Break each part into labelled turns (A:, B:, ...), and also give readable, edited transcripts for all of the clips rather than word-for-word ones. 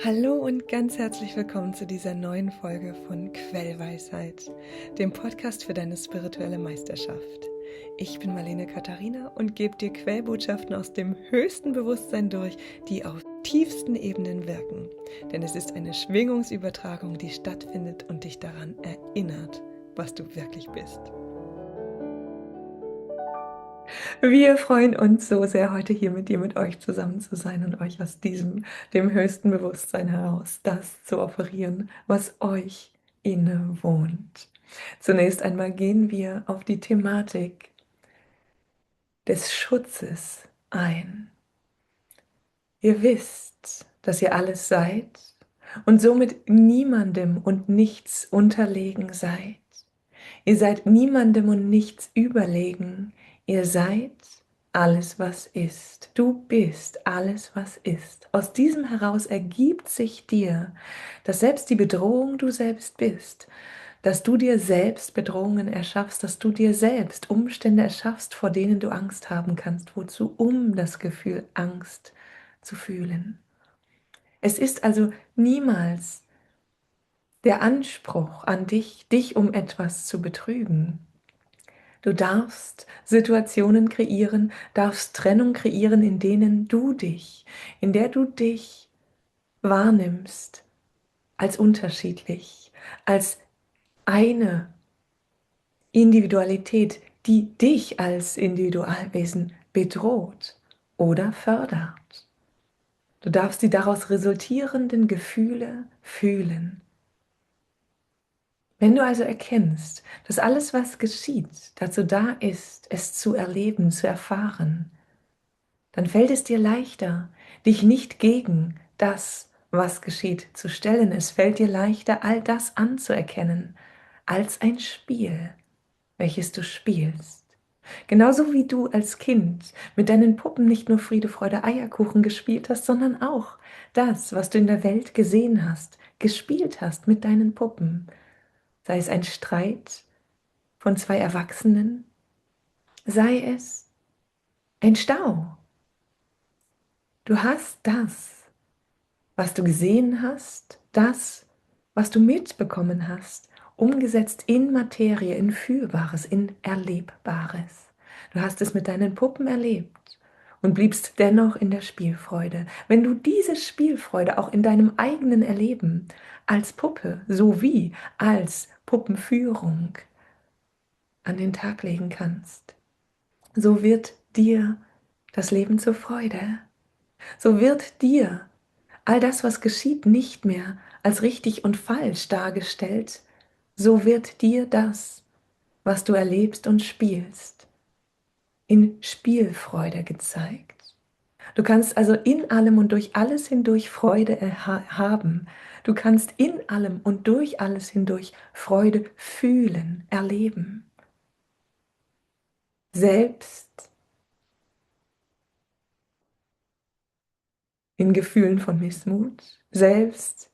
A: Hallo und ganz herzlich willkommen zu dieser neuen Folge von Quellweisheit, dem Podcast für deine spirituelle Meisterschaft. Ich bin Marlene Katharina und gebe dir Quellbotschaften aus dem höchsten Bewusstsein durch, die auf tiefsten Ebenen wirken. Denn es ist eine Schwingungsübertragung, die stattfindet und dich daran erinnert, was du wirklich bist. Wir freuen uns so sehr, heute hier mit euch zusammen zu sein und euch aus dem höchsten Bewusstsein heraus, das zu offerieren, was euch inne wohnt. Zunächst einmal gehen wir auf die Thematik des Schutzes ein. Ihr wisst, dass ihr alles seid und somit niemandem und nichts unterlegen seid. Ihr seid niemandem und nichts überlegen. Ihr seid alles, was ist. Du bist alles, was ist. Aus diesem heraus ergibt sich dir, dass selbst die Bedrohung du selbst bist, dass du dir selbst Bedrohungen erschaffst, dass du dir selbst Umstände erschaffst, vor denen du Angst haben kannst. Wozu? Um das Gefühl Angst zu fühlen. Es ist also niemals der Anspruch an dich, dich um etwas zu betrügen. Du darfst Situationen kreieren, darfst Trennung kreieren, in der du dich wahrnimmst als unterschiedlich, als eine Individualität, die dich als Individualwesen bedroht oder fördert. Du darfst die daraus resultierenden Gefühle fühlen. Wenn du also erkennst, dass alles, was geschieht, dazu da ist, es zu erleben, zu erfahren, dann fällt es dir leichter, dich nicht gegen das, was geschieht, zu stellen. Es fällt dir leichter, all das anzuerkennen, als ein Spiel, welches du spielst. Genauso wie du als Kind mit deinen Puppen nicht nur Friede, Freude, Eierkuchen gespielt hast, sondern auch das, was du in der Welt gesehen hast, gespielt hast mit deinen Puppen. Sei es ein Streit von zwei Erwachsenen, sei es ein Stau. Du hast das, was du gesehen hast, das, was du mitbekommen hast, umgesetzt in Materie, in Fühlbares, in Erlebbares. Du hast es mit deinen Puppen erlebt und bliebst dennoch in der Spielfreude. Wenn du diese Spielfreude auch in deinem eigenen Erleben als Puppe sowie als Puppenführung an den Tag legen kannst, so wird dir das Leben zur Freude. So wird dir all das, was geschieht, nicht mehr als richtig und falsch dargestellt. So wird dir das, was du erlebst und spielst, in Spielfreude gezeigt. Du kannst also in allem und durch alles hindurch Freude haben. Du kannst in allem und durch alles hindurch Freude fühlen, erleben. Selbst in Gefühlen von Missmut, selbst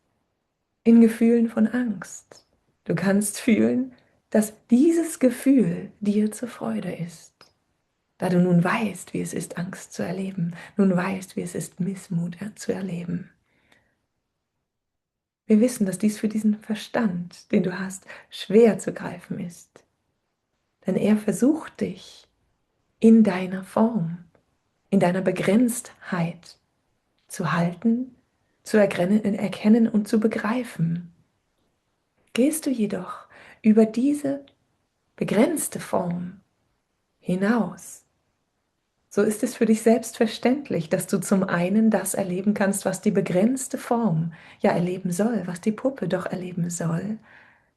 A: in Gefühlen von Angst. Du kannst fühlen, dass dieses Gefühl dir zur Freude ist, da du nun weißt, wie es ist, Angst zu erleben, nun weißt, wie es ist, Missmut zu erleben. Wir wissen, dass dies für diesen Verstand, den du hast, schwer zu greifen ist, denn er versucht dich in deiner Form, in deiner Begrenztheit zu halten, zu erkennen und zu begreifen. Gehst du jedoch über diese begrenzte Form hinaus, so ist es für dich selbstverständlich, dass du zum einen das erleben kannst, was die begrenzte Form ja erleben soll, was die Puppe doch erleben soll,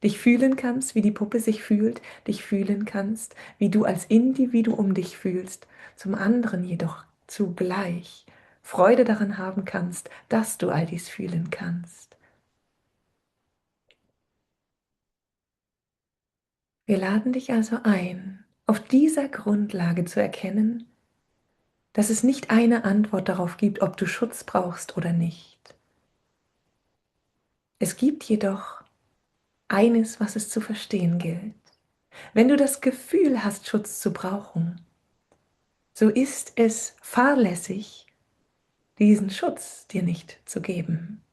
A: dich fühlen kannst, wie die Puppe sich fühlt, dich fühlen kannst, wie du als Individuum dich fühlst, zum anderen jedoch zugleich Freude daran haben kannst, dass du all dies fühlen kannst. Wir laden dich also ein, auf dieser Grundlage zu erkennen, dass es nicht eine Antwort darauf gibt, ob du Schutz brauchst oder nicht. Es gibt jedoch eines, was es zu verstehen gilt. Wenn du das Gefühl hast, Schutz zu brauchen, so ist es fahrlässig, diesen Schutz dir nicht zu geben.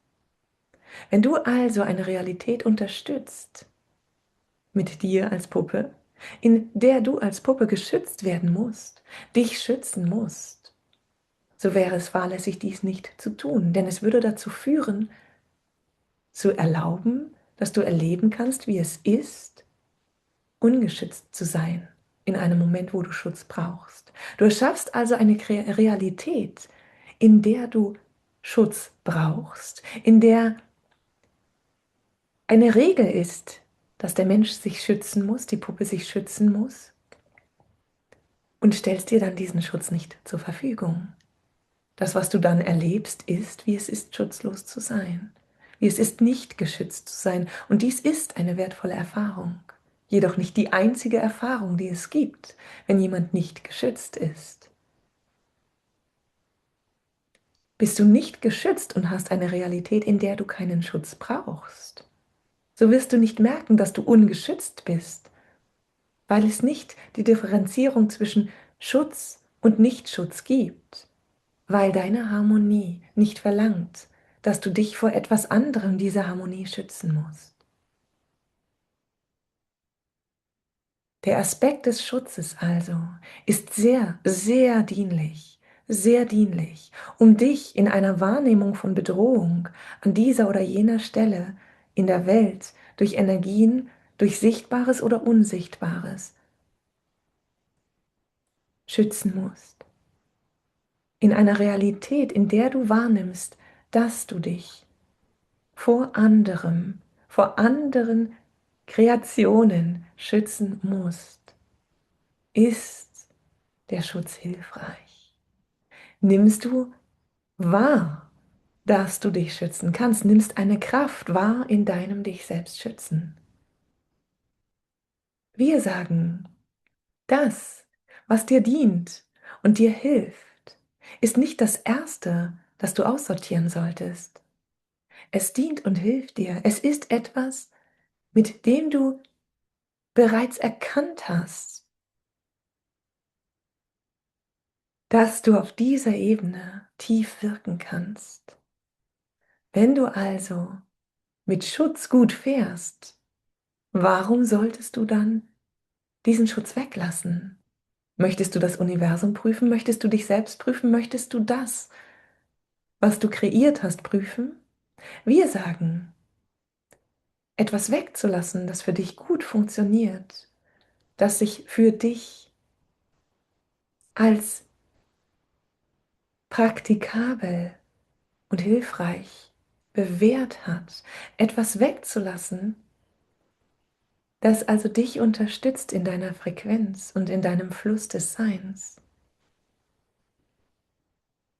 A: Wenn du also eine Realität unterstützt, mit dir als Puppe, in der du als Puppe geschützt werden musst, dich schützen musst, so wäre es fahrlässig, dies nicht zu tun, denn es würde dazu führen, zu erlauben, dass du erleben kannst, wie es ist, ungeschützt zu sein in einem Moment, wo du Schutz brauchst. Du erschaffst also eine Realität, in der du Schutz brauchst, in der eine Regel ist, dass der Mensch sich schützen muss, die Puppe sich schützen muss, und stellst dir dann diesen Schutz nicht zur Verfügung. Das, was du dann erlebst, ist, wie es ist, schutzlos zu sein, wie es ist, nicht geschützt zu sein. Und dies ist eine wertvolle Erfahrung, jedoch nicht die einzige Erfahrung, die es gibt, wenn jemand nicht geschützt ist. Bist du nicht geschützt und hast eine Realität, in der du keinen Schutz brauchst, so wirst du nicht merken, dass du ungeschützt bist, weil es nicht die Differenzierung zwischen Schutz und Nichtschutz gibt, weil deine Harmonie nicht verlangt, dass du dich vor etwas anderem dieser Harmonie schützen musst. Der Aspekt des Schutzes also ist sehr, sehr dienlich, um dich in einer Wahrnehmung von Bedrohung an dieser oder jener Stelle in der Welt durch Energien, durch Sichtbares oder Unsichtbares schützen musst. In einer Realität, in der du wahrnimmst, dass du dich vor anderem, vor anderen Kreationen schützen musst, ist der Schutz hilfreich. Nimmst du wahr, dass du dich schützen kannst, nimmst eine Kraft wahr in deinem dich selbst schützen. Wir sagen, das, was dir dient und dir hilft, ist nicht das Erste, das du aussortieren solltest. Es dient und hilft dir. Es ist etwas, mit dem du bereits erkannt hast, dass du auf dieser Ebene tief wirken kannst. Wenn du also mit Schutz gut fährst, warum solltest du dann diesen Schutz weglassen? Möchtest du das Universum prüfen? Möchtest du dich selbst prüfen? Möchtest du das, was du kreiert hast, prüfen? Wir sagen, etwas wegzulassen, das für dich gut funktioniert, das sich für dich als praktikabel und hilfreich bewährt hat, etwas wegzulassen, das also dich unterstützt in deiner Frequenz und in deinem Fluss des Seins,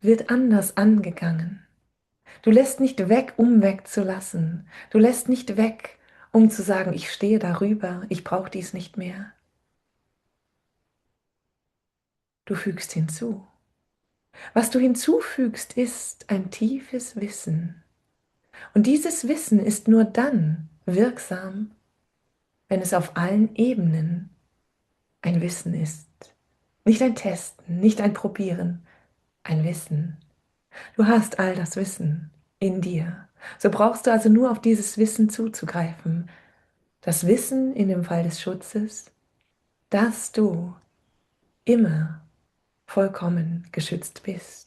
A: wird anders angegangen. Du lässt nicht weg, um wegzulassen. Du lässt nicht weg, um zu sagen, ich stehe darüber, ich brauche dies nicht mehr. Du fügst hinzu. Was du hinzufügst, ist ein tiefes Wissen. Und dieses Wissen ist nur dann wirksam, wenn es auf allen Ebenen ein Wissen ist. Nicht ein Testen, nicht ein Probieren, ein Wissen. Du hast all das Wissen in dir. So brauchst du also nur auf dieses Wissen zuzugreifen. Das Wissen in dem Fall des Schutzes, dass du immer vollkommen geschützt bist.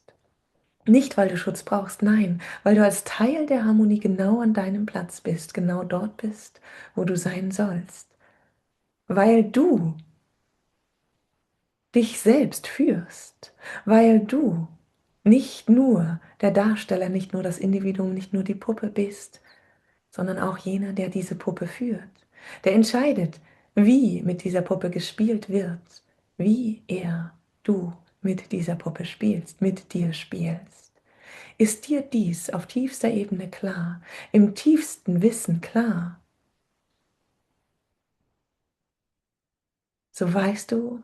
A: Nicht, weil du Schutz brauchst, nein, weil du als Teil der Harmonie genau an deinem Platz bist, genau dort bist, wo du sein sollst. Weil du dich selbst führst, weil du nicht nur der Darsteller, nicht nur das Individuum, nicht nur die Puppe bist, sondern auch jener, der diese Puppe führt, der entscheidet, wie mit dieser Puppe gespielt wird, wie du mit dieser Puppe spielst, mit dir spielst. Ist dir dies auf tiefster Ebene klar, im tiefsten Wissen klar, so weißt du,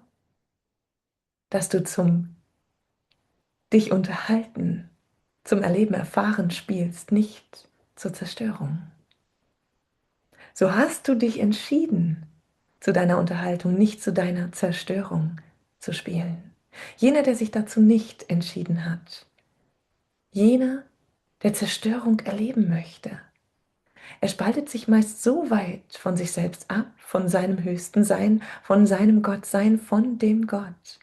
A: dass du zum dich unterhalten, zum Erleben, Erfahren spielst, nicht zur Zerstörung. So hast du dich entschieden, zu deiner Unterhaltung, nicht zu deiner Zerstörung zu spielen. Jener, der sich dazu nicht entschieden hat, jener, der Zerstörung erleben möchte, Er spaltet sich meist so weit von sich selbst ab, von seinem höchsten Sein, von seinem Gottsein, von dem Gott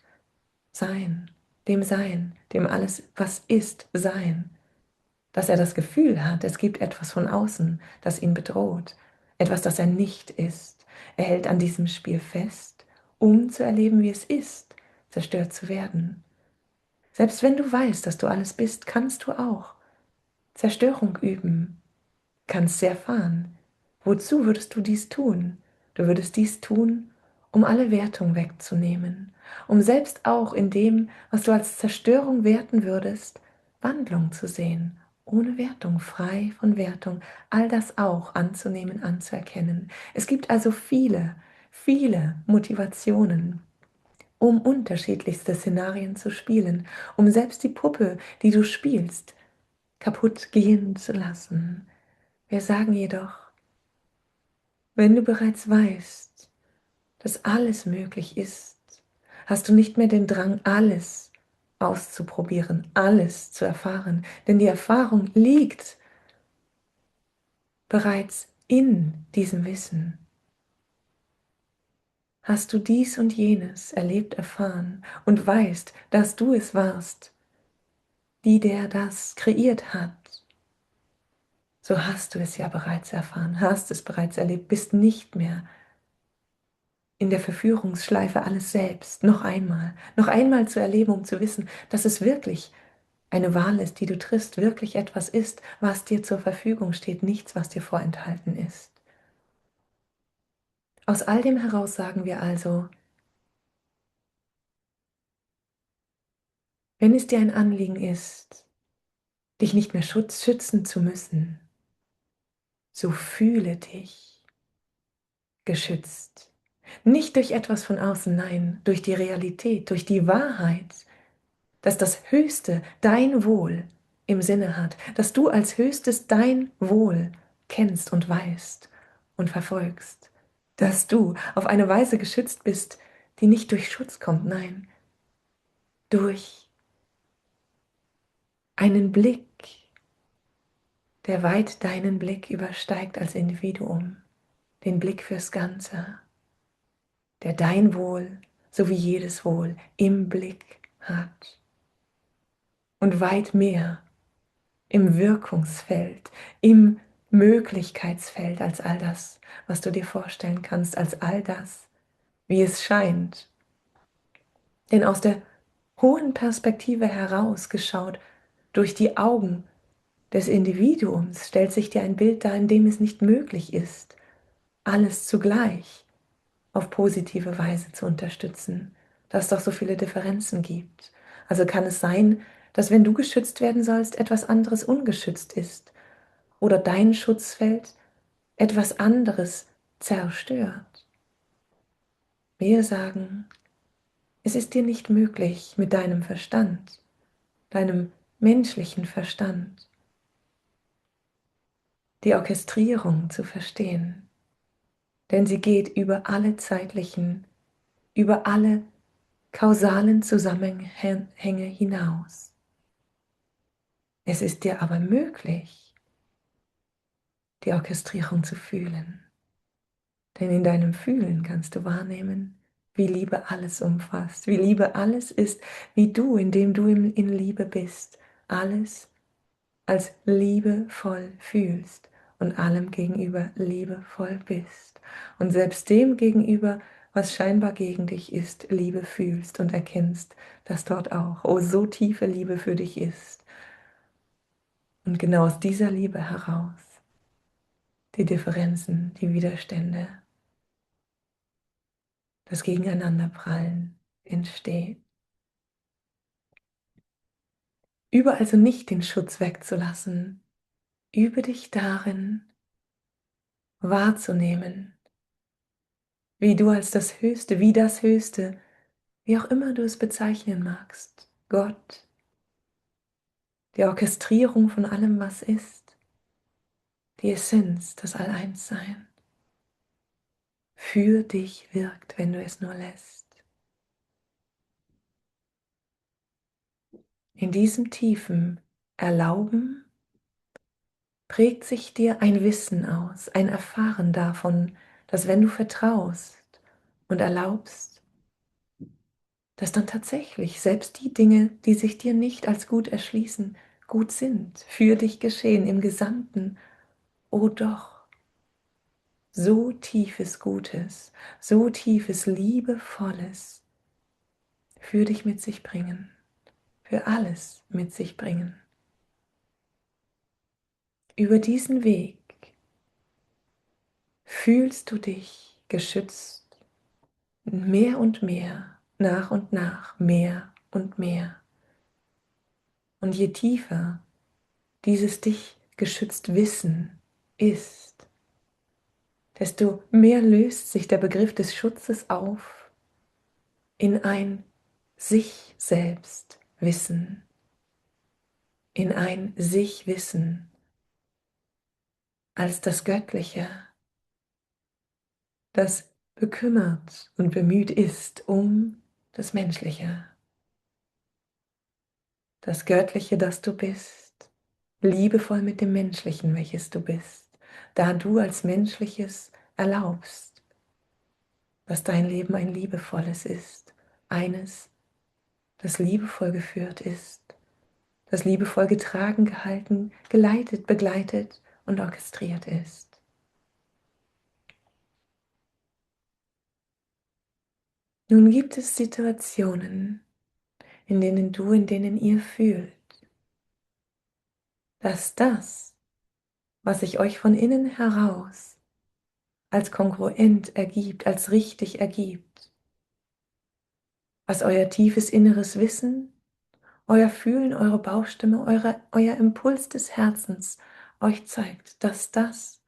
A: Sein, dem alles, was ist, Sein, dass er das Gefühl hat, es gibt etwas von außen, das ihn bedroht, etwas, das er nicht ist. Er hält an diesem Spiel fest, um zu erleben, wie es ist, zerstört zu werden. Selbst wenn du weißt, dass du alles bist, kannst du auch Zerstörung üben, kannst sie erfahren. Wozu würdest du dies tun? Du würdest dies tun, um alle Wertung wegzunehmen, um selbst auch in dem, was du als Zerstörung werten würdest, Wandlung zu sehen, ohne Wertung, frei von Wertung, all das auch anzunehmen, anzuerkennen. Es gibt also viele, viele Motivationen, um unterschiedlichste Szenarien zu spielen, um selbst die Puppe, die du spielst, kaputt gehen zu lassen. Wir sagen jedoch, wenn du bereits weißt, dass alles möglich ist, hast du nicht mehr den Drang, alles auszuprobieren, alles zu erfahren, denn die Erfahrung liegt bereits in diesem Wissen. Hast du dies und jenes erlebt, erfahren und weißt, dass du es warst, der das kreiert hat, so hast du es ja bereits erfahren, hast es bereits erlebt, bist nicht mehr in der Verführungsschleife alles selbst, noch einmal zu erleben, um zu wissen, dass es wirklich eine Wahl ist, die du triffst, wirklich etwas ist, was dir zur Verfügung steht, nichts, was dir vorenthalten ist. Aus all dem heraus sagen wir also, wenn es dir ein Anliegen ist, dich nicht mehr schützen zu müssen, so fühle dich geschützt. Nicht durch etwas von außen, nein, durch die Realität, durch die Wahrheit, dass das Höchste dein Wohl im Sinne hat, dass du als Höchstes dein Wohl kennst und weißt und verfolgst, dass du auf eine Weise geschützt bist, die nicht durch Schutz kommt, nein, durch einen Blick, der weit deinen Blick übersteigt als Individuum, den Blick fürs Ganze, der dein Wohl sowie jedes Wohl im Blick hat und weit mehr im Wirkungsfeld, im Möglichkeitsfeld als all das, was du dir vorstellen kannst, als all das, wie es scheint. Denn aus der hohen Perspektive herausgeschaut, durch die Augen des Individuums stellt sich dir ein Bild dar, in dem es nicht möglich ist, alles zugleich auf positive Weise zu unterstützen, da es doch so viele Differenzen gibt. Also kann es sein, dass wenn du geschützt werden sollst, etwas anderes ungeschützt ist oder dein Schutzfeld etwas anderes zerstört. Wir sagen, es ist dir nicht möglich, mit deinem Verstand, deinem menschlichen Verstand, die Orchestrierung zu verstehen, denn sie geht über alle zeitlichen, über alle kausalen Zusammenhänge hinaus. Es ist dir aber möglich, die Orchestrierung zu fühlen. Denn in deinem Fühlen kannst du wahrnehmen, wie Liebe alles umfasst, wie Liebe alles ist, wie du, indem du in Liebe bist, alles als liebevoll fühlst und allem gegenüber liebevoll bist. Und selbst dem gegenüber, was scheinbar gegen dich ist, Liebe fühlst und erkennst, dass dort auch, oh, so tiefe Liebe für dich ist. Und genau aus dieser Liebe heraus die Differenzen, die Widerstände, das Gegeneinanderprallen entsteht. Übe also nicht den Schutz wegzulassen. Übe dich darin, wahrzunehmen, wie du als das Höchste, wie das Höchste, wie auch immer du es bezeichnen magst, Gott, die Orchestrierung von allem, was ist, die Essenz, das All-Eins-Sein, für dich wirkt, wenn du es nur lässt. In diesem tiefen Erlauben, prägt sich dir ein Wissen aus, ein Erfahren davon, dass wenn du vertraust und erlaubst, dass dann tatsächlich selbst die Dinge, die sich dir nicht als gut erschließen, gut sind, für dich geschehen im Gesamten. Oh doch, so tiefes Gutes, so tiefes Liebevolles für dich mit sich bringen, für alles mit sich bringen. Über diesen Weg fühlst du dich geschützt, mehr und mehr, nach und nach, mehr und mehr. Und je tiefer dieses dich geschützt Wissen ist, desto mehr löst sich der Begriff des Schutzes auf in ein sich selbst Wissen, in ein sich Wissen als das Göttliche, das bekümmert und bemüht ist um das Menschliche, das Göttliche, das du bist, liebevoll mit dem Menschlichen, welches du bist, da du als Menschliches erlaubst, dass dein Leben ein liebevolles ist, eines, das liebevoll geführt ist, das liebevoll getragen, gehalten, geleitet, begleitet und orchestriert ist. Nun gibt es Situationen, in denen ihr fühlt, dass das, was sich euch von innen heraus als kongruent ergibt, als richtig ergibt, was euer tiefes inneres Wissen, euer Fühlen, eure Bauchstimme, euer Impuls des Herzens euch zeigt, dass das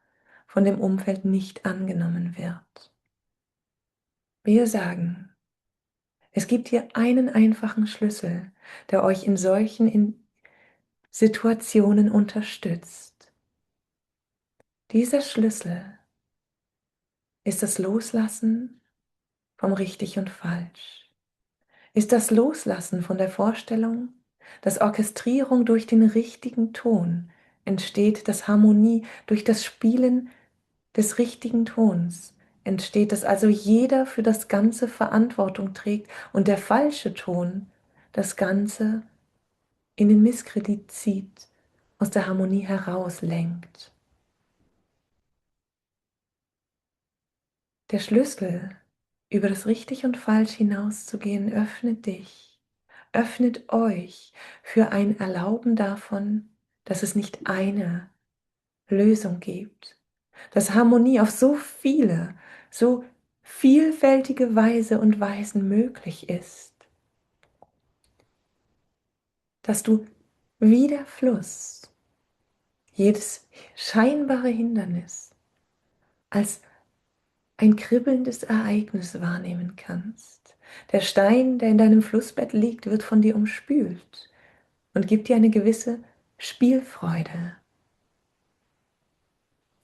A: von dem Umfeld nicht angenommen wird. Wir sagen, es gibt hier einen einfachen Schlüssel, der euch in solchen Situationen unterstützt. Dieser Schlüssel ist das Loslassen vom Richtig und Falsch. Ist das Loslassen von der Vorstellung, dass Orchestrierung durch den richtigen Ton entsteht, dass Harmonie durch das Spielen des richtigen Tons entsteht, dass also jeder für das Ganze Verantwortung trägt und der falsche Ton das Ganze in den Misskredit zieht, aus der Harmonie herauslenkt. Der Schlüssel, über das Richtig und Falsch hinauszugehen, öffnet dich, öffnet euch für ein Erlauben davon, dass es nicht eine Lösung gibt, dass Harmonie auf so viele, so vielfältige Weise und Weisen möglich ist, dass du wie der Fluss jedes scheinbare Hindernis als ein kribbelndes Ereignis wahrnehmen kannst. Der Stein, der in deinem Flussbett liegt, wird von dir umspült und gibt dir eine gewisse Spielfreude.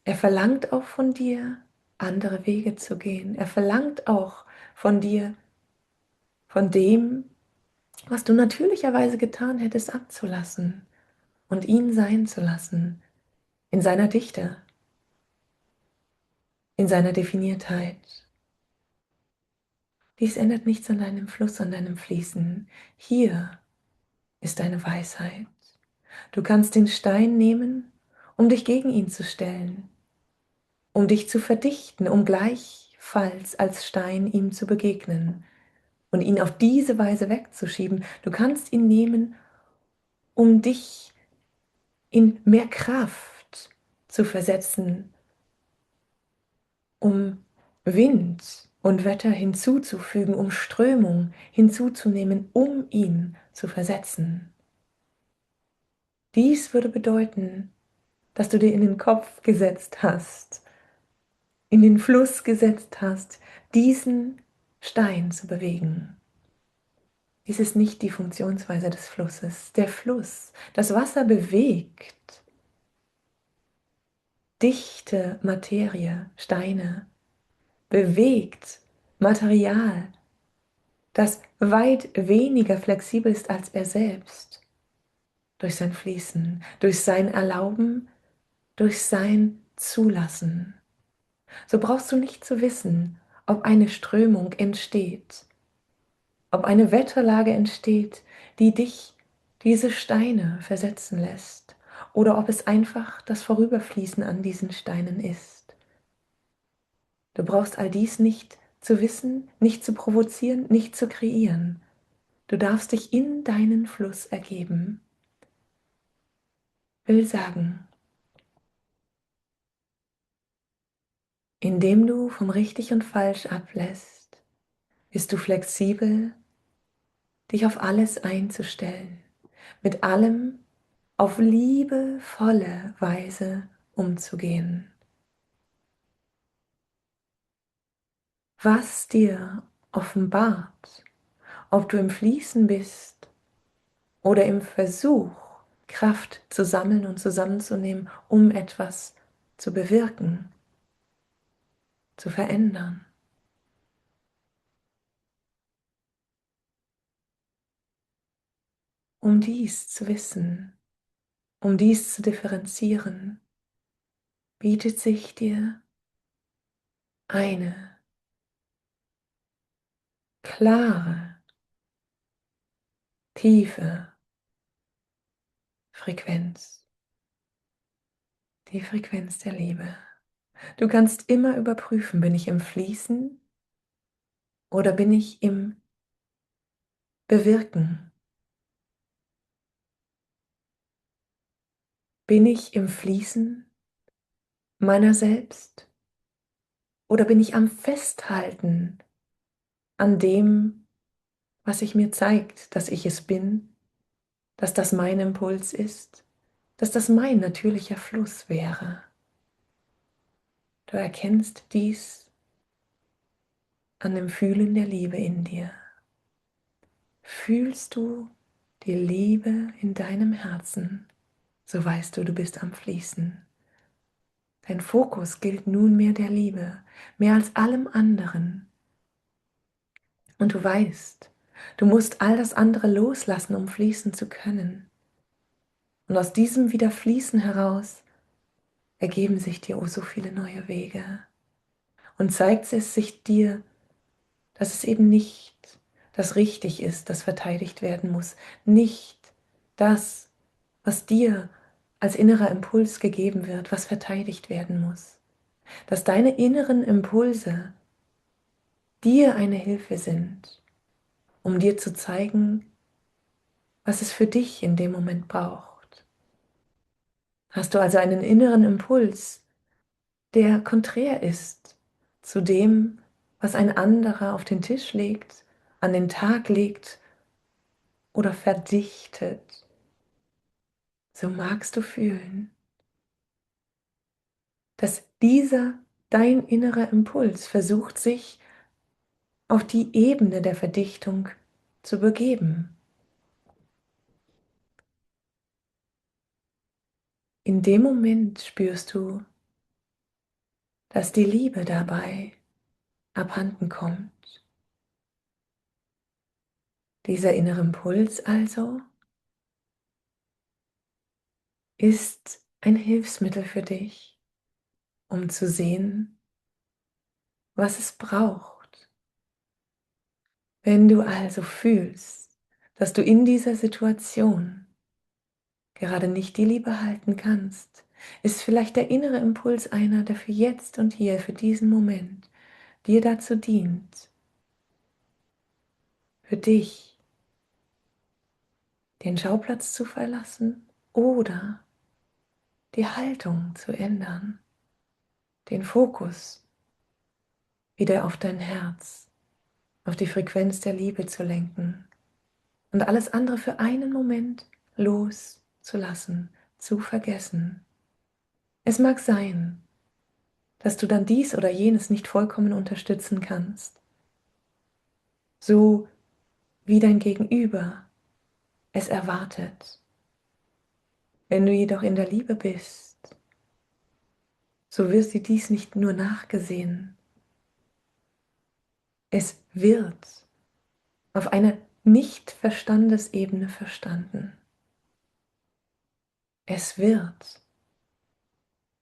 A: Er verlangt auch von dir, andere Wege zu gehen. Er verlangt auch von dir, von dem, was du natürlicherweise getan hättest, abzulassen und ihn sein zu lassen, in seiner Dichte, in seiner Definiertheit. Dies ändert nichts an deinem Fluss, an deinem Fließen. Hier ist deine Weisheit. Du kannst den Stein nehmen, um dich gegen ihn zu stellen, um dich zu verdichten, um gleichfalls als Stein ihm zu begegnen und ihn auf diese Weise wegzuschieben. Du kannst ihn nehmen, um dich in mehr Kraft zu versetzen, um Wind und Wetter hinzuzufügen, um Strömung hinzuzunehmen, um ihn zu versetzen. Dies würde bedeuten, dass du dir in den Kopf gesetzt hast, in den Fluss gesetzt hast, diesen Stein zu bewegen. Dies ist nicht die Funktionsweise des Flusses. Der Fluss, das Wasser bewegt dichte Materie, Steine, bewegt Material, das weit weniger flexibel ist als er selbst, durch sein Fließen, durch sein Erlauben, durch sein Zulassen. So brauchst du nicht zu wissen, ob eine Strömung entsteht, ob eine Wetterlage entsteht, die dich diese Steine versetzen lässt, oder ob es einfach das Vorüberfließen an diesen Steinen ist. Du brauchst all dies nicht zu wissen, nicht zu provozieren, nicht zu kreieren. Du darfst dich in deinen Fluss ergeben. Will sagen, indem du vom Richtig und Falsch ablässt, bist du flexibel, dich auf alles einzustellen, mit allem auf liebevolle Weise umzugehen. Was dir offenbart, ob du im Fließen bist oder im Versuch, Kraft zu sammeln und zusammenzunehmen, um etwas zu bewirken, zu verändern. Um dies zu wissen, um dies zu differenzieren, bietet sich dir eine klare, tiefe Frequenz, die Frequenz der Liebe. Du kannst immer überprüfen, bin ich im Fließen oder bin ich im Bewirken? Bin ich im Fließen meiner selbst oder bin ich am Festhalten an dem, was sich mir zeigt, dass ich es bin, dass das mein Impuls ist, dass das mein natürlicher Fluss wäre? Du erkennst dies an dem Fühlen der Liebe in dir. Fühlst du die Liebe in deinem Herzen, so weißt du, du bist am Fließen. Dein Fokus gilt nunmehr der Liebe, mehr als allem anderen. Und du weißt, du musst all das andere loslassen, um fließen zu können. Und aus diesem Wiederfließen heraus ergeben sich dir oh so viele neue Wege. Und zeigt es sich dir, dass es eben nicht das richtig ist, das verteidigt werden muss, nicht das, was dir als innerer Impuls gegeben wird, was verteidigt werden muss, dass deine inneren Impulse dir eine Hilfe sind, um dir zu zeigen, was es für dich in dem Moment braucht. Hast du also einen inneren Impuls, der konträr ist zu dem, was ein anderer auf den Tisch legt, an den Tag legt oder verdichtet, so magst du fühlen, dass dieser dein innerer Impuls versucht, sich auf die Ebene der Verdichtung zu begeben. In dem Moment spürst du, dass die Liebe dabei abhanden kommt. Dieser innere Impuls also ist ein Hilfsmittel für dich, um zu sehen, was es braucht. Wenn du also fühlst, dass du in dieser Situation gerade nicht die Liebe halten kannst, ist vielleicht der innere Impuls einer, der für jetzt und hier, für diesen Moment, dir dazu dient, für dich den Schauplatz zu verlassen oder die Haltung zu ändern, den Fokus wieder auf dein Herz, auf die Frequenz der Liebe zu lenken und alles andere für einen Moment loszulassen, zu vergessen. Es mag sein, dass du dann dies oder jenes nicht vollkommen unterstützen kannst, so wie dein Gegenüber es erwartet. Wenn du jedoch in der Liebe bist, so wirst dir dies nicht nur nachgesehen, es wird auf einer Nicht-Verstandesebene verstanden. Es wird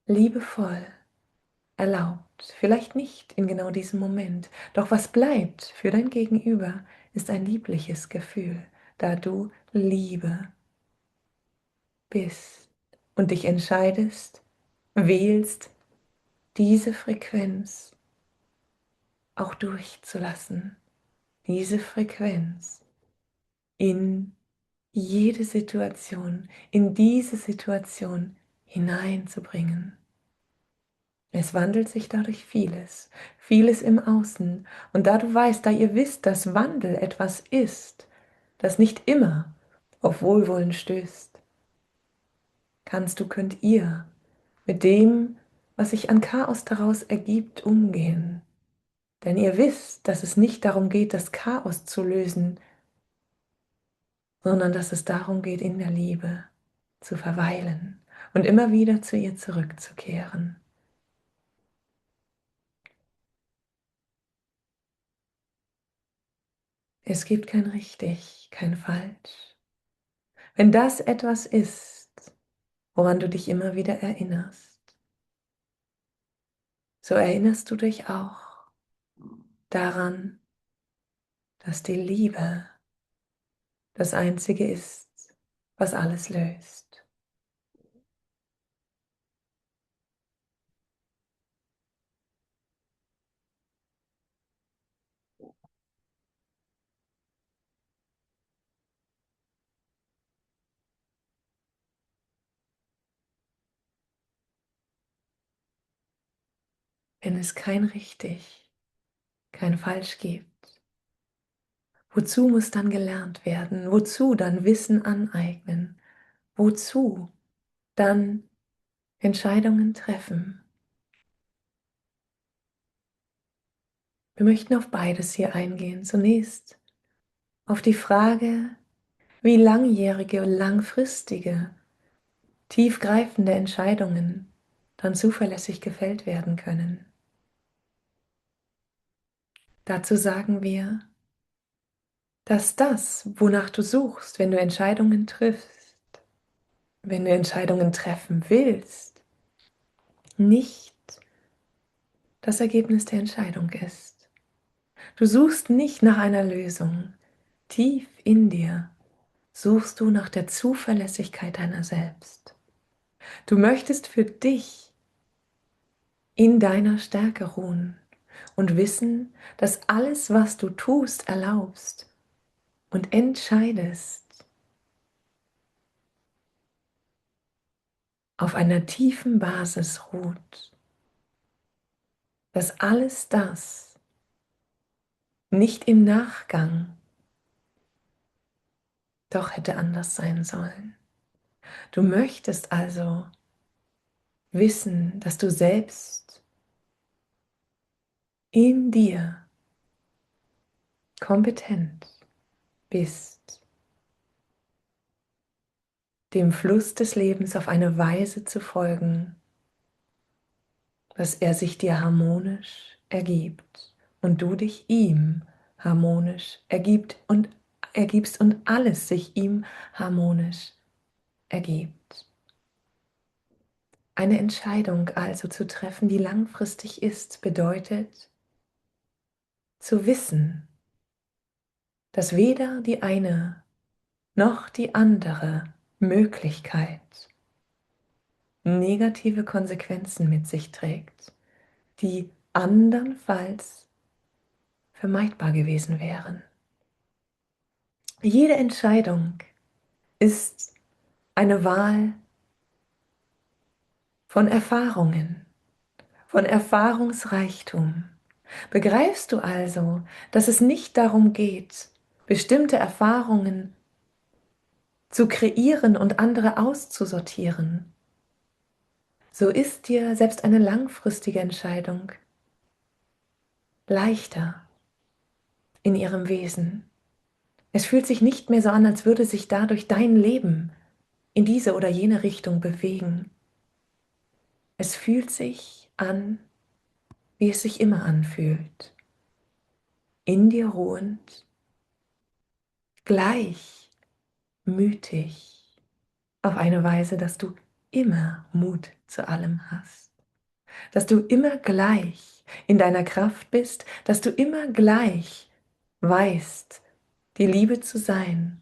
A: liebevoll, erlaubt, vielleicht nicht in genau diesem Moment, doch was bleibt für dein Gegenüber, ist ein liebliches Gefühl, da du Liebe bist und dich entscheidest, wählst, diese Frequenz auch durchzulassen, diese Frequenz in jede Situation, in diese Situation hineinzubringen. Es wandelt sich dadurch vieles, vieles im Außen. Und da du weißt, da ihr wisst, dass Wandel etwas ist, das nicht immer auf Wohlwollen stößt, könnt ihr mit dem, was sich an Chaos daraus ergibt, umgehen. Denn ihr wisst, dass es nicht darum geht, das Chaos zu lösen, sondern dass es darum geht, in der Liebe zu verweilen und immer wieder zu ihr zurückzukehren. Es gibt kein richtig, kein falsch. Wenn das etwas ist, woran du dich immer wieder erinnerst, so erinnerst du dich auch daran, dass die Liebe das Einzige ist, was alles löst. Wenn es kein richtig, kein falsch gibt, wozu muss dann gelernt werden? Wozu dann Wissen aneignen? Wozu dann Entscheidungen treffen? Wir möchten auf beides hier eingehen. Zunächst auf die Frage, wie langjährige, langfristige, tiefgreifende Entscheidungen dann zuverlässig gefällt werden können. Dazu sagen wir, dass das, wonach du suchst, wenn du Entscheidungen triffst, wenn du Entscheidungen treffen willst, nicht das Ergebnis der Entscheidung ist. Du suchst nicht nach einer Lösung. Tief in dir suchst du nach der Zuverlässigkeit deiner selbst. Du möchtest für dich in deiner Stärke ruhen und wissen, dass alles, was du tust, erlaubst und entscheidest, auf einer tiefen Basis ruht, dass alles das nicht im Nachgang doch hätte anders sein sollen. Du möchtest also wissen, dass du selbst in dir kompetent bist, dem Fluss des Lebens auf eine Weise zu folgen, dass er sich dir harmonisch ergibt und du dich ihm harmonisch ergibst und alles sich ihm harmonisch ergibt. Eine Entscheidung also zu treffen, die langfristig ist, bedeutet zu wissen, dass weder die eine noch die andere Möglichkeit negative Konsequenzen mit sich trägt, die andernfalls vermeidbar gewesen wären. Jede Entscheidung ist eine Wahl von Erfahrungen, von Erfahrungsreichtum. Begreifst du also, dass es nicht darum geht, bestimmte Erfahrungen zu kreieren und andere auszusortieren, so ist dir selbst eine langfristige Entscheidung leichter in ihrem Wesen. Es fühlt sich nicht mehr so an, als würde sich dadurch dein Leben in diese oder jene Richtung bewegen. Es fühlt sich an, wie es sich immer anfühlt. In dir ruhend, gleichmütig, auf eine Weise, dass du immer Mut zu allem hast, dass du immer gleich in deiner Kraft bist, dass du immer gleich weißt, die Liebe zu sein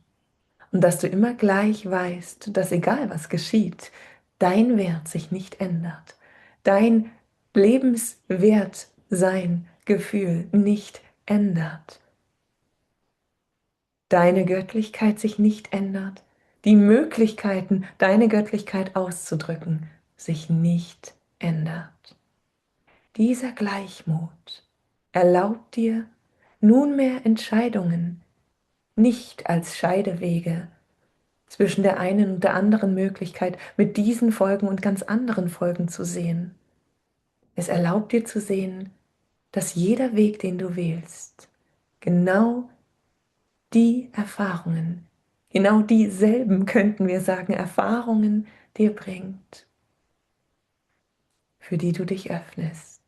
A: und dass du immer gleich weißt, dass egal was geschieht, dein Wert sich nicht ändert, dein lebenswert sein Gefühl nicht ändert, deine Göttlichkeit sich nicht ändert, die Möglichkeiten, deine Göttlichkeit auszudrücken, sich nicht ändert. Dieser Gleichmut erlaubt dir, nunmehr Entscheidungen nicht als Scheidewege zwischen der einen und der anderen Möglichkeit mit diesen Folgen und ganz anderen Folgen zu sehen. Es erlaubt dir zu sehen, dass jeder Weg, den du wählst, genau die Erfahrungen, genau dieselben, könnten wir sagen, Erfahrungen dir bringt, für die du dich öffnest.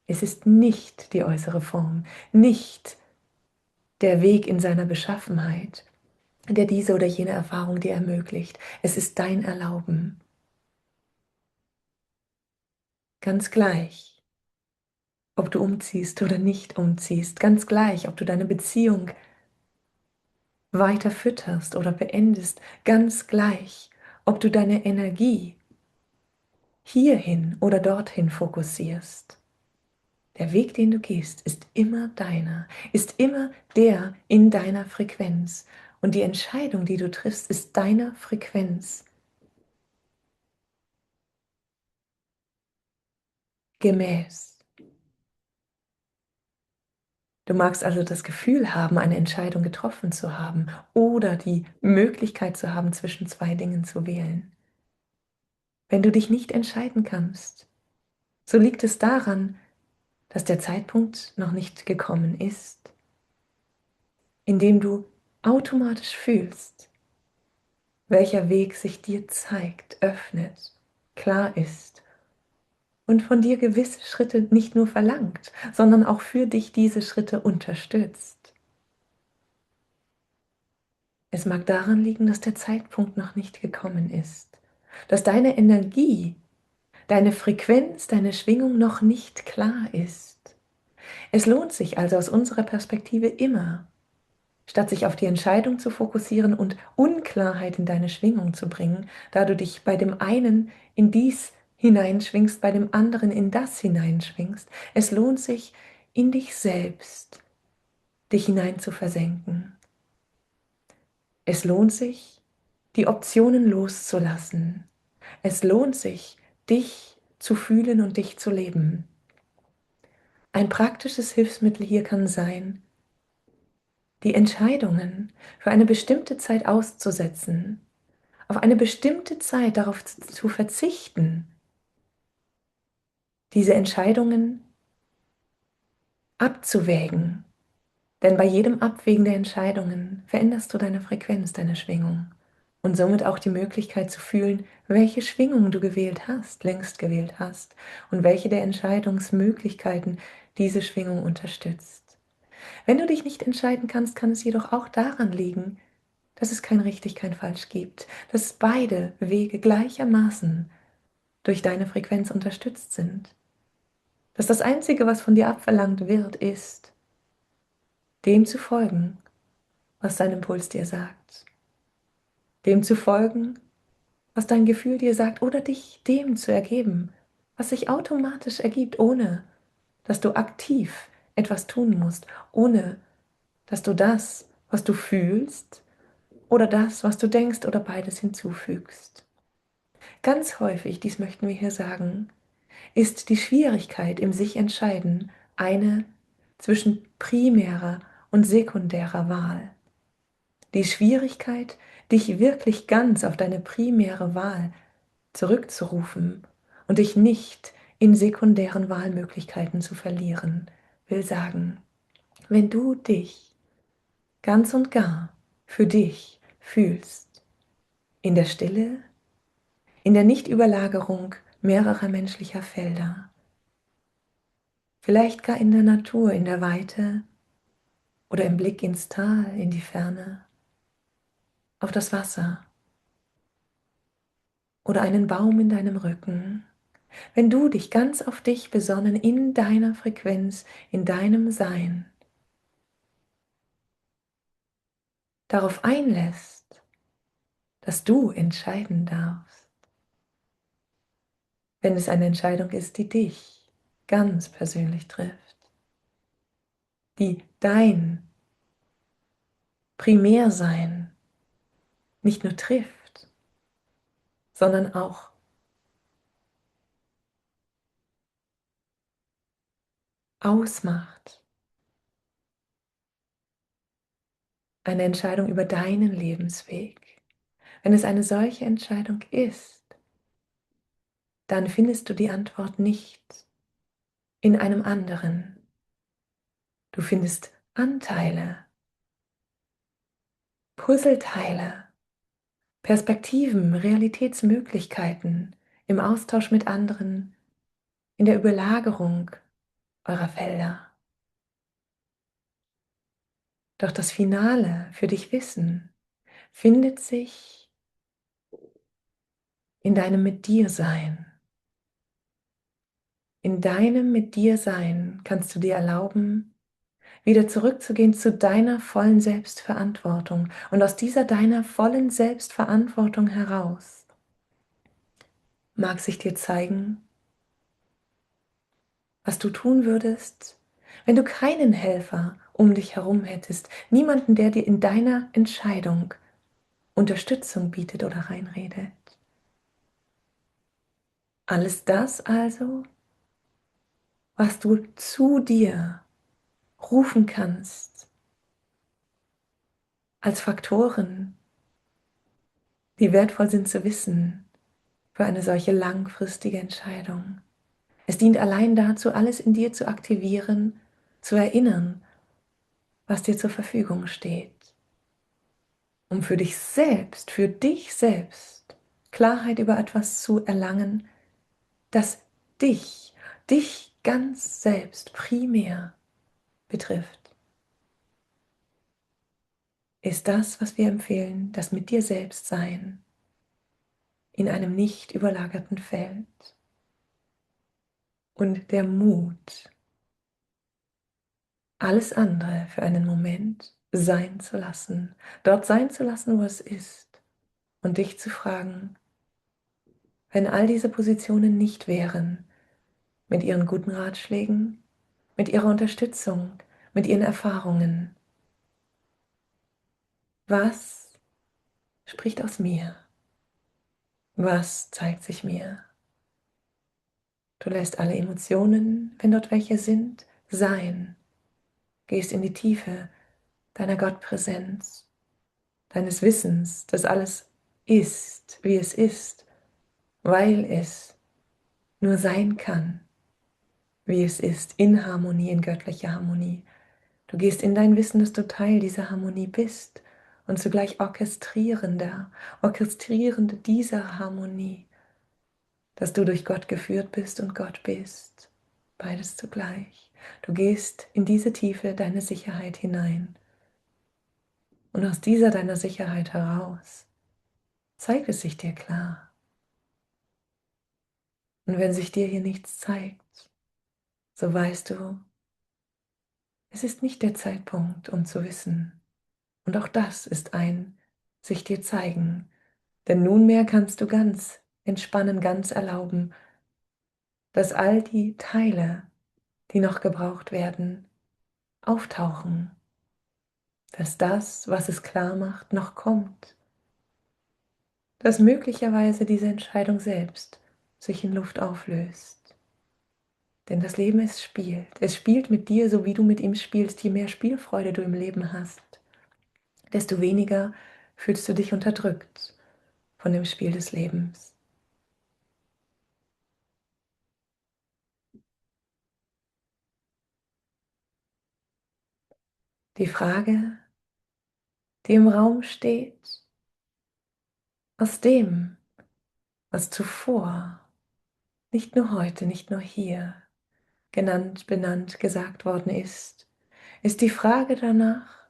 A: Es ist nicht die äußere Form, nicht der Weg in seiner Beschaffenheit, der diese oder jene Erfahrung dir ermöglicht. Es ist dein Erlauben. Ganz gleich, ob du umziehst oder nicht umziehst, ganz gleich, ob du deine Beziehung weiter fütterst oder beendest, ganz gleich, ob du deine Energie hierhin oder dorthin fokussierst. Der Weg, den du gehst, ist immer deiner, ist immer der in deiner Frequenz. Und die Entscheidung, die du triffst, ist deiner Frequenz gemäß. Du magst also das Gefühl haben, eine Entscheidung getroffen zu haben oder die Möglichkeit zu haben, zwischen zwei Dingen zu wählen. Wenn du dich nicht entscheiden kannst, so liegt es daran, dass der Zeitpunkt noch nicht gekommen ist, in dem du automatisch fühlst, welcher Weg sich dir zeigt, öffnet, klar ist und von dir gewisse Schritte nicht nur verlangt, sondern auch für dich diese Schritte unterstützt. Es mag daran liegen, dass der Zeitpunkt noch nicht gekommen ist, dass deine Energie, deine Frequenz, deine Schwingung noch nicht klar ist. Es lohnt sich also aus unserer Perspektive immer, statt sich auf die Entscheidung zu fokussieren und Unklarheit in deine Schwingung zu bringen, da du dich bei dem einen in dies hineinschwingst, bei dem anderen in das hineinschwingst. Es lohnt sich, in dich selbst dich hinein zu versenken. Es lohnt sich, die Optionen loszulassen. Es lohnt sich, dich zu fühlen und dich zu leben. Ein praktisches Hilfsmittel hier kann sein, die Entscheidungen für eine bestimmte Zeit auszusetzen, auf eine bestimmte Zeit darauf zu verzichten, diese Entscheidungen abzuwägen. Denn bei jedem Abwägen der Entscheidungen veränderst du deine Frequenz, deine Schwingung und somit auch die Möglichkeit zu fühlen, welche Schwingung du gewählt hast, längst gewählt hast und welche der Entscheidungsmöglichkeiten diese Schwingung unterstützt. Wenn du dich nicht entscheiden kannst, kann es jedoch auch daran liegen, dass es kein richtig, kein falsch gibt, dass beide Wege gleichermaßen durch deine Frequenz unterstützt sind. Dass das Einzige, was von dir abverlangt wird, ist, dem zu folgen, was dein Impuls dir sagt. Dem zu folgen, was dein Gefühl dir sagt, oder dich dem zu ergeben, was sich automatisch ergibt, ohne dass du aktiv etwas tun musst, ohne dass du das, was du fühlst, oder das, was du denkst, oder beides hinzufügst. Ganz häufig, dies möchten wir hier sagen, ist die Schwierigkeit im sich entscheiden eine zwischen primärer und sekundärer Wahl. Die Schwierigkeit, dich wirklich ganz auf deine primäre Wahl zurückzurufen und dich nicht in sekundären Wahlmöglichkeiten zu verlieren, will sagen, wenn du dich ganz und gar für dich fühlst, in der Stille, in der Nichtüberlagerung mehrerer menschlicher Felder, vielleicht gar in der Natur, in der Weite oder im Blick ins Tal, in die Ferne, auf das Wasser, oder einen Baum in deinem Rücken, wenn du dich ganz auf dich besonnen in deiner Frequenz, in deinem Sein, darauf einlässt, dass du entscheiden darfst, wenn es eine Entscheidung ist, die dich ganz persönlich trifft, die dein Primärsein nicht nur trifft, sondern auch ausmacht. Eine Entscheidung über deinen Lebensweg. Wenn es eine solche Entscheidung ist, dann findest du die Antwort nicht in einem anderen. Du findest Anteile, Puzzleteile, Perspektiven, Realitätsmöglichkeiten im Austausch mit anderen, in der Überlagerung eurer Felder. Doch das Finale für dich Wissen findet sich in deinem Mit dir Sein. In deinem Mit dir Sein kannst du dir erlauben, wieder zurückzugehen zu deiner vollen Selbstverantwortung und aus dieser deiner vollen Selbstverantwortung heraus mag sich dir zeigen, was du tun würdest, wenn du keinen Helfer um dich herum hättest, niemanden, der dir in deiner Entscheidung Unterstützung bietet oder reinredet. Alles das also, was du zu dir rufen kannst, als Faktoren, die wertvoll sind zu wissen für eine solche langfristige Entscheidung. Es dient allein dazu, alles in dir zu aktivieren, zu erinnern, was dir zur Verfügung steht, um für dich selbst Klarheit über etwas zu erlangen, das dich, dich ganz selbst primär betrifft. Ist das, was wir empfehlen, das mit dir selbst sein, in einem nicht überlagerten Feld und der Mut, alles andere für einen Moment sein zu lassen, dort sein zu lassen, wo es ist, und dich zu fragen, wenn all diese Positionen nicht wären, mit ihren guten Ratschlägen, mit ihrer Unterstützung, mit ihren Erfahrungen, was spricht aus mir? Was zeigt sich mir? Du lässt alle Emotionen, wenn dort welche sind, sein, gehst in die Tiefe deiner Gottpräsenz, deines Wissens, dass alles ist, wie es ist, weil es nur sein kann, wie es ist, in Harmonie, in göttlicher Harmonie. Du gehst in dein Wissen, dass du Teil dieser Harmonie bist und zugleich Orchestrierende dieser Harmonie, dass du durch Gott geführt bist und Gott bist, beides zugleich. Du gehst in diese Tiefe deine Sicherheit hinein und aus dieser deiner Sicherheit heraus zeigt es sich dir klar. Und wenn sich dir hier nichts zeigt, so weißt du, es ist nicht der Zeitpunkt, um zu wissen. Und auch das ist ein sich dir zeigen. Denn nunmehr kannst du ganz entspannen, ganz erlauben, dass all die Teile, die noch gebraucht werden, auftauchen. Dass das, was es klar macht, noch kommt. Dass möglicherweise diese Entscheidung selbst sich in Luft auflöst. Denn das Leben, es spielt. Es spielt mit dir, so wie du mit ihm spielst. Je mehr Spielfreude du im Leben hast, desto weniger fühlst du dich unterdrückt von dem Spiel des Lebens. Die Frage, die im Raum steht, aus dem, was zuvor, nicht nur heute, nicht nur hier, genannt, benannt, gesagt worden ist, ist die Frage danach,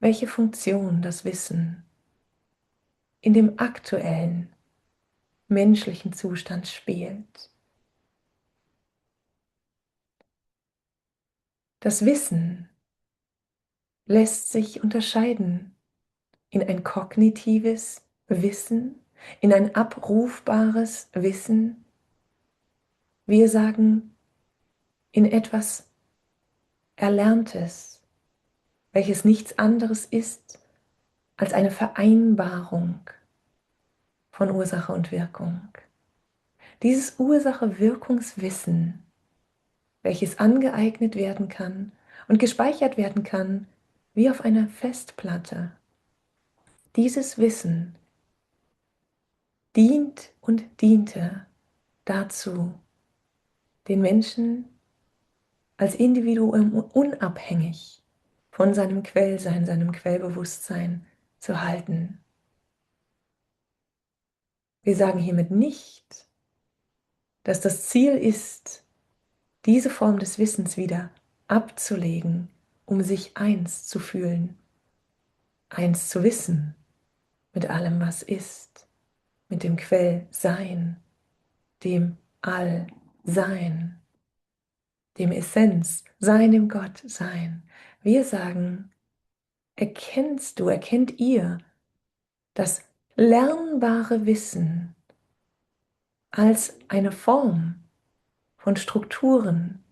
A: welche Funktion das Wissen in dem aktuellen, menschlichen Zustand spielt. Das Wissen lässt sich unterscheiden in ein kognitives Wissen, in ein abrufbares Wissen. Wir sagen in etwas Erlerntes, welches nichts anderes ist als eine Vereinbarung von Ursache und Wirkung. Dieses Ursache-Wirkungswissen, welches angeeignet werden kann und gespeichert werden kann wie auf einer Festplatte, dieses Wissen dient und diente dazu, den Menschen als Individuum unabhängig von seinem Quellsein, seinem Quellbewusstsein zu halten. Wir sagen hiermit nicht, dass das Ziel ist, diese Form des Wissens wieder abzulegen, um sich eins zu fühlen, eins zu wissen mit allem, was ist, mit dem Quellsein, dem Allsein, dem Essenz-Sein, dem Gottsein. Wir sagen, erkennt ihr das lernbare Wissen als eine Form von Strukturen,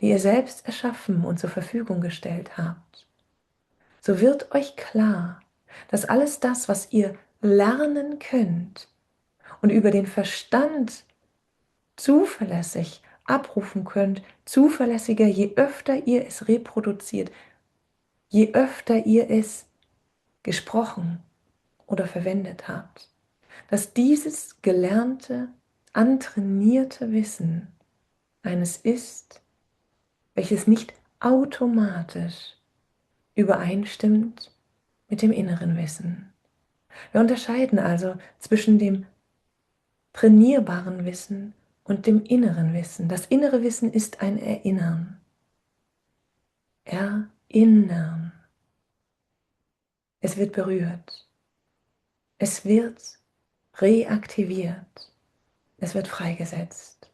A: die ihr selbst erschaffen und zur Verfügung gestellt habt, so wird euch klar, dass alles das, was ihr lernen könnt und über den Verstand zuverlässig abrufen könnt, zuverlässiger, je öfter ihr es reproduziert, je öfter ihr es gesprochen oder verwendet habt, dass dieses gelernte, antrainierte Wissen eines ist, welches nicht automatisch übereinstimmt mit dem inneren Wissen. Wir unterscheiden also zwischen dem trainierbaren Wissen und dem inneren Wissen. Das innere Wissen ist ein Erinnern. Erinnern. Es wird berührt. Es wird reaktiviert. Es wird freigesetzt.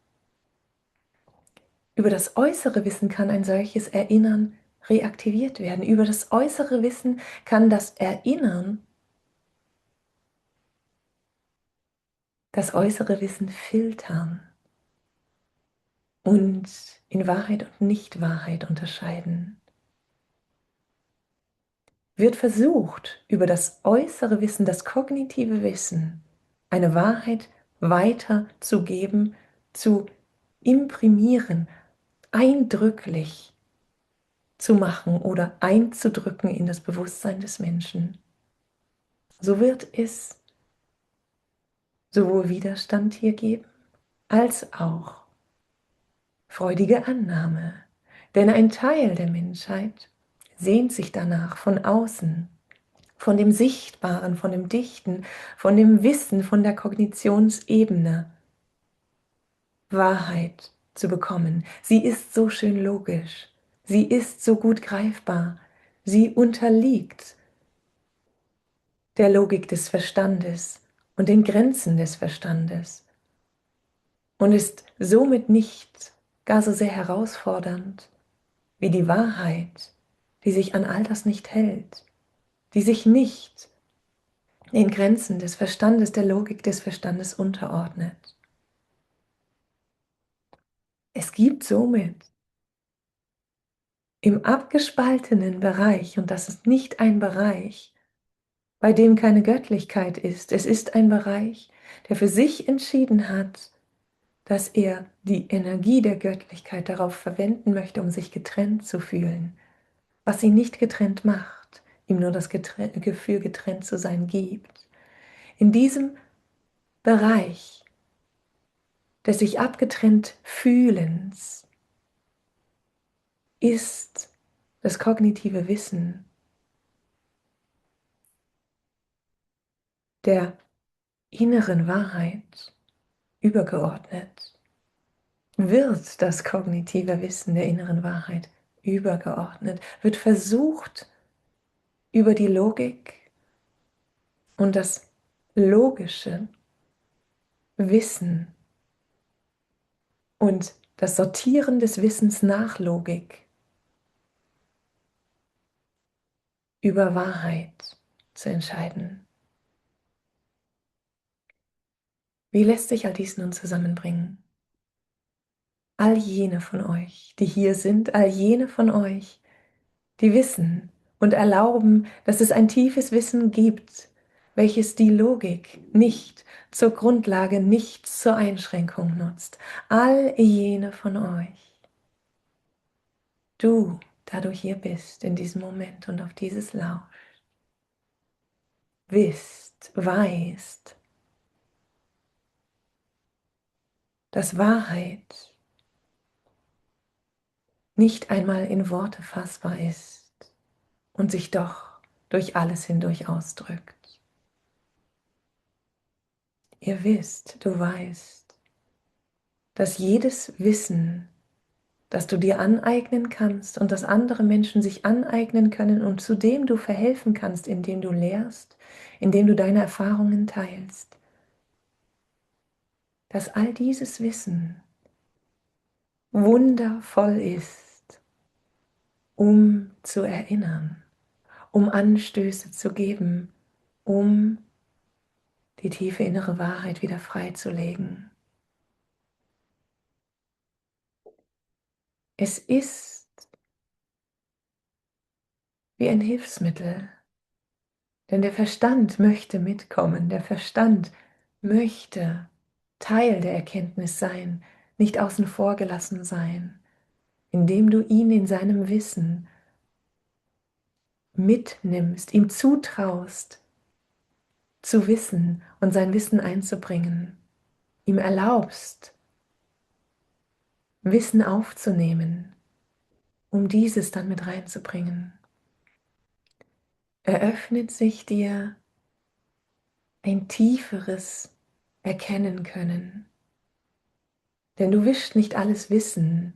A: Über das äußere Wissen kann ein solches Erinnern reaktiviert werden. Über das äußere Wissen kann das Erinnern das äußere Wissen filtern und in Wahrheit und Nichtwahrheit unterscheiden. Wird versucht, über das äußere Wissen, das kognitive Wissen, eine Wahrheit weiterzugeben, zu imprimieren, eindrücklich zu machen oder einzudrücken in das Bewusstsein des Menschen, so wird es sowohl Widerstand hier geben, als auch freudige Annahme. Denn ein Teil der Menschheit sehnt sich danach, von außen, von dem Sichtbaren, von dem Dichten, von dem Wissen, von der Kognitionsebene Wahrheit zu bekommen. Sie ist so schön logisch, sie ist so gut greifbar, sie unterliegt der Logik des Verstandes und den Grenzen des Verstandes und ist somit nicht gar so sehr herausfordernd wie die Wahrheit, die sich an all das nicht hält, die sich nicht den Grenzen des Verstandes, der Logik des Verstandes unterordnet. Es gibt somit im abgespaltenen Bereich, und das ist nicht ein Bereich, bei dem keine Göttlichkeit ist, es ist ein Bereich, der für sich entschieden hat, dass er die Energie der Göttlichkeit darauf verwenden möchte, um sich getrennt zu fühlen, was ihn nicht getrennt macht, ihm nur das Gefühl, getrennt zu sein, gibt. In diesem Bereich des sich abgetrennt Fühlens ist das kognitive Wissen der inneren Wahrheit übergeordnet. Wird das kognitive Wissen der inneren Wahrheit übergeordnet, wird versucht, über die Logik und das Logische Wissen und das Sortieren des Wissens nach Logik über Wahrheit zu entscheiden. Wie lässt sich all dies nun zusammenbringen? All jene von euch, die hier sind, all jene von euch, die wissen und erlauben, dass es ein tiefes Wissen gibt, welches die Logik nicht zur Grundlage, nicht zur Einschränkung nutzt. All jene von euch, du, da du hier bist in diesem Moment und auf dieses Lausch, wisst, weißt, dass Wahrheit nicht einmal in Worte fassbar ist und sich doch durch alles hindurch ausdrückt. Ihr wisst, du weißt, dass jedes Wissen, das du dir aneignen kannst und das andere Menschen sich aneignen können und zu dem du verhelfen kannst, indem du lehrst, indem du deine Erfahrungen teilst, dass all dieses Wissen wundervoll ist, um zu erinnern, um Anstöße zu geben, um die tiefe innere Wahrheit wieder freizulegen. Es ist wie ein Hilfsmittel, denn der Verstand möchte mitkommen, der Verstand möchte Teil der Erkenntnis sein, nicht außen vor gelassen sein, indem du ihn in seinem Wissen mitnimmst, ihm zutraust, zu wissen und sein Wissen einzubringen, ihm erlaubst, Wissen aufzunehmen, um dieses dann mit reinzubringen. Eröffnet sich dir ein tieferes Erkennen können. Denn du wischst nicht alles Wissen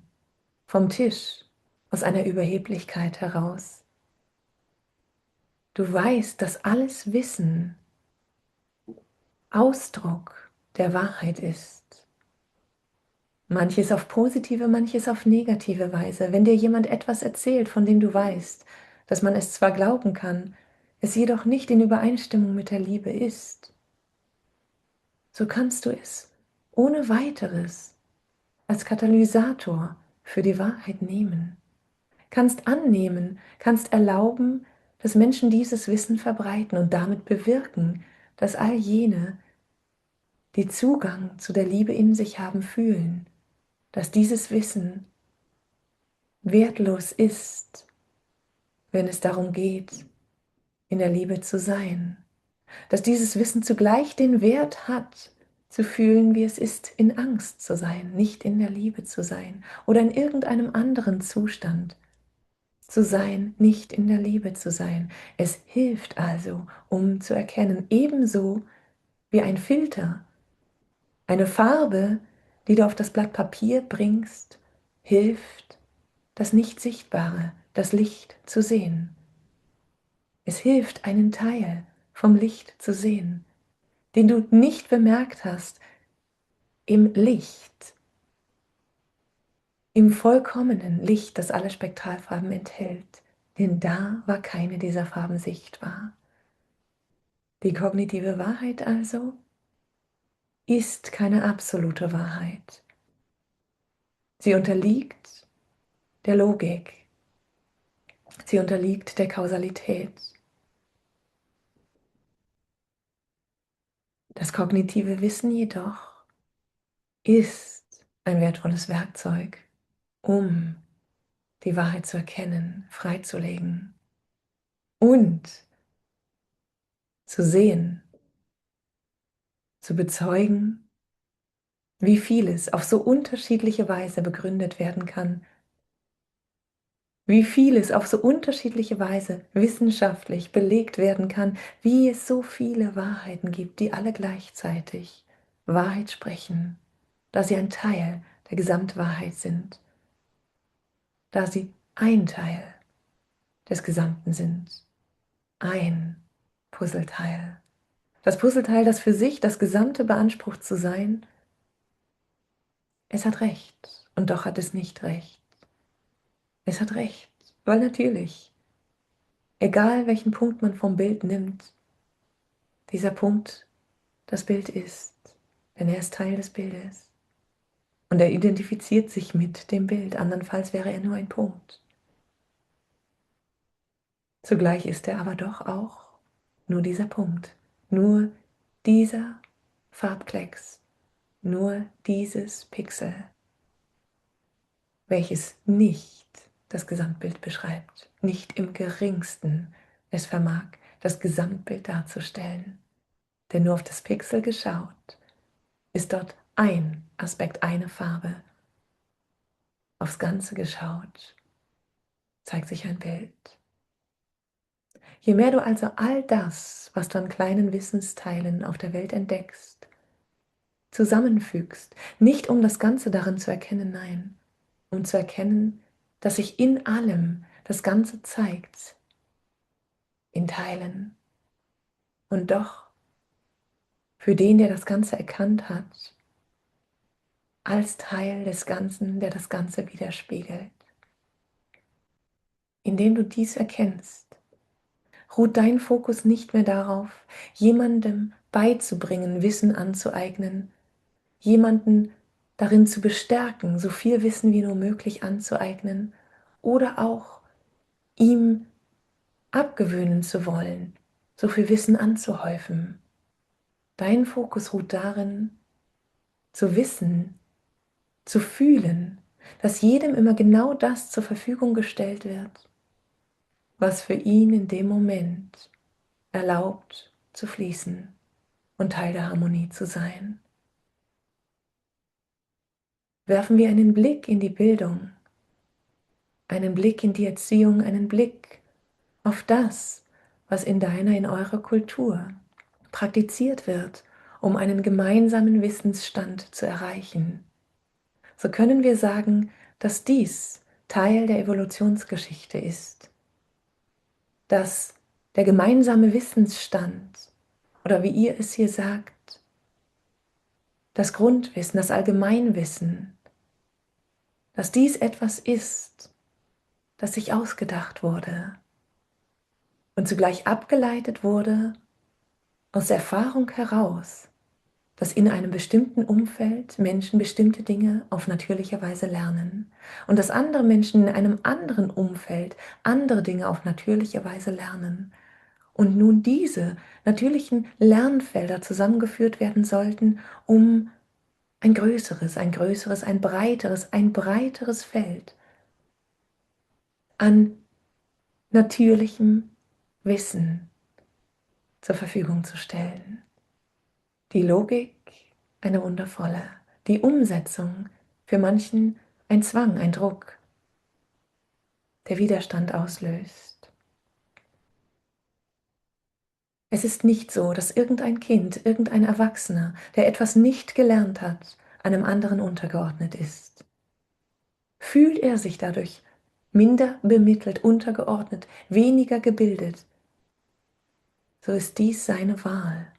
A: vom Tisch aus einer Überheblichkeit heraus. Du weißt, dass alles Wissen Ausdruck der Wahrheit ist. Manches auf positive, manches auf negative Weise. Wenn dir jemand etwas erzählt, von dem du weißt, dass man es zwar glauben kann, es jedoch nicht in Übereinstimmung mit der Liebe ist, so kannst du es ohne weiteres als Katalysator für die Wahrheit nehmen. Kannst annehmen, kannst erlauben, dass Menschen dieses Wissen verbreiten und damit bewirken, dass all jene, die Zugang zu der Liebe in sich haben, fühlen, dass dieses Wissen wertlos ist, wenn es darum geht, in der Liebe zu sein. Dass dieses Wissen zugleich den Wert hat, zu fühlen, wie es ist, in Angst zu sein, nicht in der Liebe zu sein oder in irgendeinem anderen Zustand zu sein, nicht in der Liebe zu sein. Es hilft also, um zu erkennen, ebenso wie ein Filter, eine Farbe, die du auf das Blatt Papier bringst, hilft, das Nicht-Sichtbare, das Licht zu sehen. Es hilft, einen Teil vom Licht zu sehen, den du nicht bemerkt hast, im Licht, im vollkommenen Licht, das alle Spektralfarben enthält. Denn da war keine dieser Farben sichtbar. Die kognitive Wahrheit also ist keine absolute Wahrheit. Sie unterliegt der Logik. Sie unterliegt der Kausalität. Das kognitive Wissen jedoch ist ein wertvolles Werkzeug, um die Wahrheit zu erkennen, freizulegen und zu sehen, zu bezeugen, wie vieles auf so unterschiedliche Weise begründet werden kann, wie vieles auf so unterschiedliche Weise wissenschaftlich belegt werden kann, wie es so viele Wahrheiten gibt, die alle gleichzeitig Wahrheit sprechen, da sie ein Teil der Gesamtwahrheit sind, da sie ein Teil des Gesamten sind, ein Puzzleteil. Das Puzzleteil, das für sich das Gesamte beansprucht zu sein, es hat recht und doch hat es nicht recht. Es hat recht, weil natürlich, egal welchen Punkt man vom Bild nimmt, dieser Punkt das Bild ist, denn er ist Teil des Bildes. Und er identifiziert sich mit dem Bild, andernfalls wäre er nur ein Punkt. Zugleich ist er aber doch auch nur dieser Punkt, nur dieser Farbklecks, nur dieses Pixel, welches nicht das Gesamtbild beschreibt, nicht im geringsten es vermag, das Gesamtbild darzustellen. Denn nur auf das Pixel geschaut, ist dort ein Aspekt, eine Farbe. Aufs Ganze geschaut, zeigt sich ein Bild. Je mehr du also all das, was du an kleinen Wissensteilen auf der Welt entdeckst, zusammenfügst, nicht um das Ganze darin zu erkennen, nein, um zu erkennen, dass sich in allem das Ganze zeigt, in Teilen. Und doch, für den, der das Ganze erkannt hat, als Teil des Ganzen, der das Ganze widerspiegelt. Indem du dies erkennst, ruht dein Fokus nicht mehr darauf, jemandem beizubringen, Wissen anzueignen, jemanden darin zu bestärken, so viel Wissen wie nur möglich anzueignen oder auch ihm abgewöhnen zu wollen, so viel Wissen anzuhäufen. Dein Fokus ruht darin, zu wissen, zu fühlen, dass jedem immer genau das zur Verfügung gestellt wird, was für ihn in dem Moment erlaubt zu fließen und Teil der Harmonie zu sein. Werfen wir einen Blick in die Bildung, einen Blick in die Erziehung, einen Blick auf das, was in deiner, in eurer Kultur praktiziert wird, um einen gemeinsamen Wissensstand zu erreichen. So können wir sagen, dass dies Teil der Evolutionsgeschichte ist, dass der gemeinsame Wissensstand oder wie ihr es hier sagt, das Grundwissen, das Allgemeinwissen, dass dies etwas ist, das sich ausgedacht wurde und zugleich abgeleitet wurde aus Erfahrung heraus, dass in einem bestimmten Umfeld Menschen bestimmte Dinge auf natürliche Weise lernen und dass andere Menschen in einem anderen Umfeld andere Dinge auf natürliche Weise lernen. Und nun diese natürlichen Lernfelder zusammengeführt werden sollten, um ein breiteres Feld an natürlichem Wissen zur Verfügung zu stellen. Die Logik eine wundervolle, die Umsetzung für manchen ein Zwang, ein Druck, der Widerstand auslöst. Es ist nicht so, dass irgendein Kind, irgendein Erwachsener, der etwas nicht gelernt hat, einem anderen untergeordnet ist. Fühlt er sich dadurch minder bemittelt, untergeordnet, weniger gebildet, so ist dies seine Wahl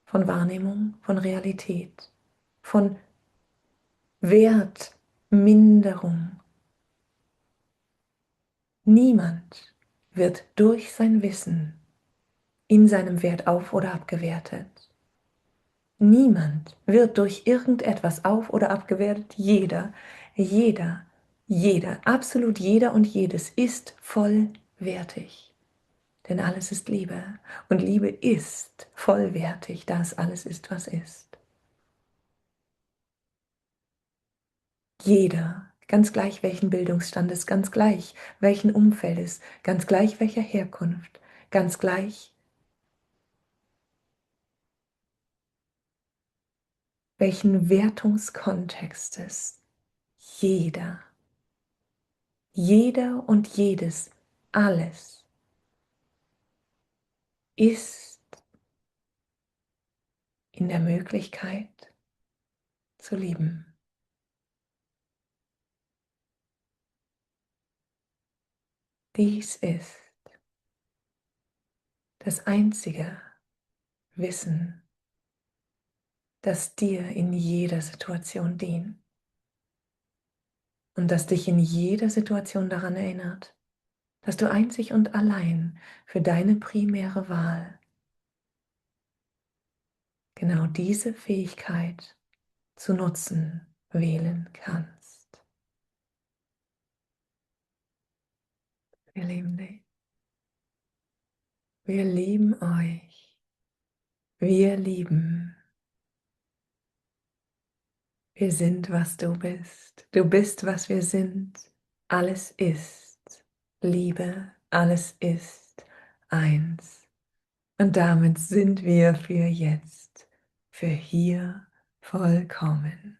A: von Wahrnehmung, von Realität, von Wertminderung. Niemand wird durch sein Wissen in seinem Wert auf- oder abgewertet. Niemand wird durch irgendetwas auf- oder abgewertet. Jeder, absolut jeder und jedes ist vollwertig. Denn alles ist Liebe. Und Liebe ist vollwertig, da es alles ist, was ist. Jeder, ganz gleich welchen Bildungsstandes, ganz gleich welchen Umfeldes, ganz gleich welcher Herkunft, ganz gleich welchen Wertungskontextes, jeder, jeder und jedes, alles ist in der Möglichkeit zu lieben. Dies ist das einzige Wissen, das dir in jeder Situation dient und das dich in jeder Situation daran erinnert, dass du einzig und allein für deine primäre Wahl genau diese Fähigkeit zu nutzen wählen kannst. Wir lieben dich. Wir lieben euch. Wir lieben. Wir sind, was du bist. Du bist, was wir sind. Alles ist Liebe. Alles ist eins. Und damit sind wir für jetzt, für hier vollkommen.